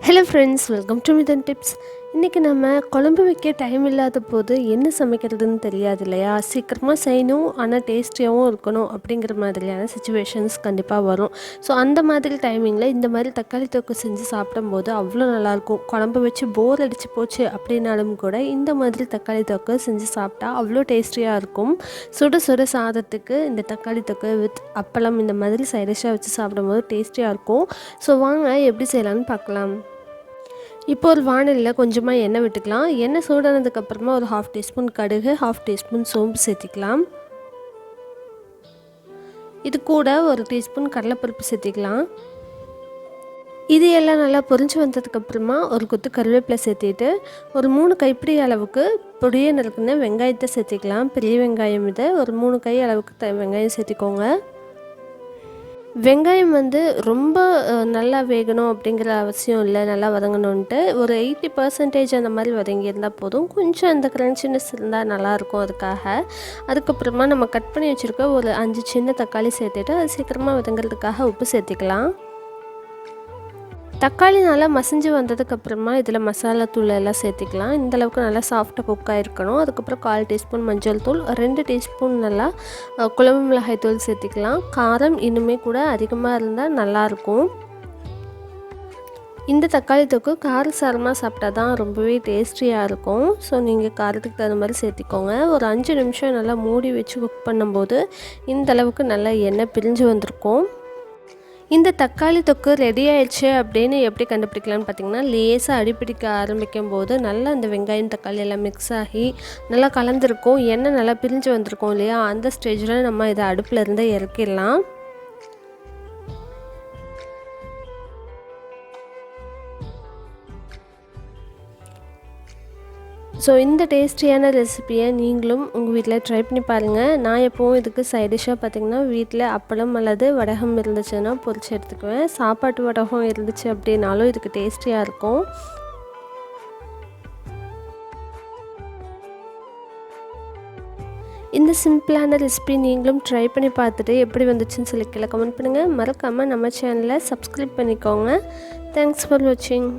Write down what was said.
Hello friends, welcome to Mithuntips. இன்றைக்கி நம்ம குழம்பு வைக்க டைம் இல்லாத போது என்ன சமைக்கிறதுன்னு தெரியாது இல்லையா. சீக்கிரமாக செய்யணும் ஆனால் டேஸ்டியாகவும் இருக்கணும் அப்படிங்கிற மாதிரியான சுச்சுவேஷன்ஸ் கண்டிப்பாக வரும். ஸோ அந்த மாதிரி டைமிங்கில் இந்த மாதிரி தக்காளி தொக்கு செஞ்சு சாப்பிடும்போது அவ்வளோ நல்லாயிருக்கும். குழம்பு வச்சு போர் அடித்து போச்சு அப்படின்னாலும் கூட இந்த மாதிரி தக்காளி தொக்கு செஞ்சு சாப்பிட்டா அவ்வளோ டேஸ்டியாக இருக்கும். சுட சுட சாதத்துக்கு இந்த தக்காளி தொக்கு வித் அப்பளம் இந்த மாதிரி சைடிஷாக வச்சு சாப்பிடும்போது டேஸ்டியாக இருக்கும். ஸோ வாங்க எப்படி செய்யலான்னு பார்க்கலாம். இப்போ ஒரு வாணலியில் கொஞ்சமாக எண்ணெய் விட்டுக்கலாம். எண்ணெய் சூடானதுக்கப்புறமா ஒரு 1/2 டீஸ்பூன் கடுகு, 1/2 டீஸ்பூன் சோம்பு சேர்த்திக்கலாம். இது கூட ஒரு டீஸ்பூன் கடலைப்பருப்பு சேர்த்திக்கலாம். இது எல்லாம் நல்லா பொரிஞ்சு வந்ததுக்கப்புறமா ஒரு கொத்து கருவேப்பிலை சேர்த்திட்டு ஒரு 3 கைப்பிடி அளவுக்கு பொடியை நறுக்குன வெங்காயத்தை சேர்த்திக்கலாம். பெரிய வெங்காயம் இதை ஒரு 3 கை அளவுக்கு வெங்காயம் சேர்த்திக்கோங்க. வெங்காயம் ரொம்ப நல்லா வேகணும் அப்படிங்கிற அவசியம் இல்லை, நல்லா வதங்கணுன்ட்டு ஒரு 80% அந்த மாதிரி வதங்கியிருந்தால் போதும். கொஞ்சம் அந்த க்ரன்ச்சினஸ் இருந்தால் நல்லாயிருக்கும். அதுக்கப்புறமா நம்ம கட் பண்ணி வச்சுருக்க ஒரு 5 சின்ன தக்காளி சேர்த்துட்டு அது சீக்கிரமாக வதங்கிறதுக்காக உப்பு சேர்த்திக்கலாம். தக்காளி நல்லா மசிஞ்சு வந்ததுக்கப்புறமா இதில் மசாலா தூள் எல்லாம் சேர்த்திக்கலாம். இந்தளவுக்கு நல்லா சாஃப்டாக குக்காக இருக்கணும். அதுக்கப்புறம் 1/4 டீஸ்பூன் மஞ்சள் தூள், 2 டீஸ்பூன் நல்லா குழம்பு மிளகாய் தூள் சேர்த்திக்கலாம். காரம் இன்னுமே கூட அதிகமாக இருந்தால் நல்லாயிருக்கும். இந்த தக்காளி தொக்கு காரசாரமாக சாப்பிட்டா தான் ரொம்பவே டேஸ்டியாக இருக்கும். ஸோ நீங்கள் காரத்துக்கு தகுந்த மாதிரி சேர்த்திக்கோங்க. ஒரு 5 நிமிஷம் நல்லா மூடி வச்சு குக் பண்ணும்போது இந்தளவுக்கு நல்லா எண்ணெய் பிரிஞ்சு வந்திருக்கும். இந்த தக்காளி தொக்கு ரெடி ஆயிடுச்சு அப்படின்னு எப்படி கண்டுபிடிக்கலான்னு பார்த்தீங்கன்னா, லேசாக அடிப்பிடிக்க ஆரம்பிக்கும் போது நல்லா அந்த வெங்காயம் தக்காளி எல்லாம் மிக்ஸ் ஆகி நல்லா கலந்துருக்கும், எண்ணெய் நல்லா பிரிஞ்சு வந்திருக்கும் இல்லையா. அந்த ஸ்டேஜில் நம்ம இதை அடுப்பில் இருந்து இறக்கிடலாம். ஸோ இந்த டேஸ்டியான ரெசிப்பியை நீங்களும் உங்கள் வீட்டில் ட்ரை பண்ணி பாருங்கள். நான் எப்போவும் இதுக்கு சைடிஷாக பார்த்திங்கன்னா வீட்டில் அப்பளம் அல்லது வடகம் இருந்துச்சுன்னா பொரிச்சு எடுத்துக்குவேன். சாப்பாட்டு வடகம் இருந்துச்சு அப்படின்னாலும் இதுக்கு டேஸ்டியாக இருக்கும். இந்த சிம்பிளான ரெசிபி நீங்களும் ட்ரை பண்ணி பார்த்துட்டு எப்படி வந்துச்சுன்னு சொல்லி கீழே கமெண்ட் பண்ணுங்கள். மறக்காமல் நம்ம சேனலை சப்ஸ்கிரைப் பண்ணிக்கோங்க. தேங்க்ஸ் ஃபார் வாட்சிங்.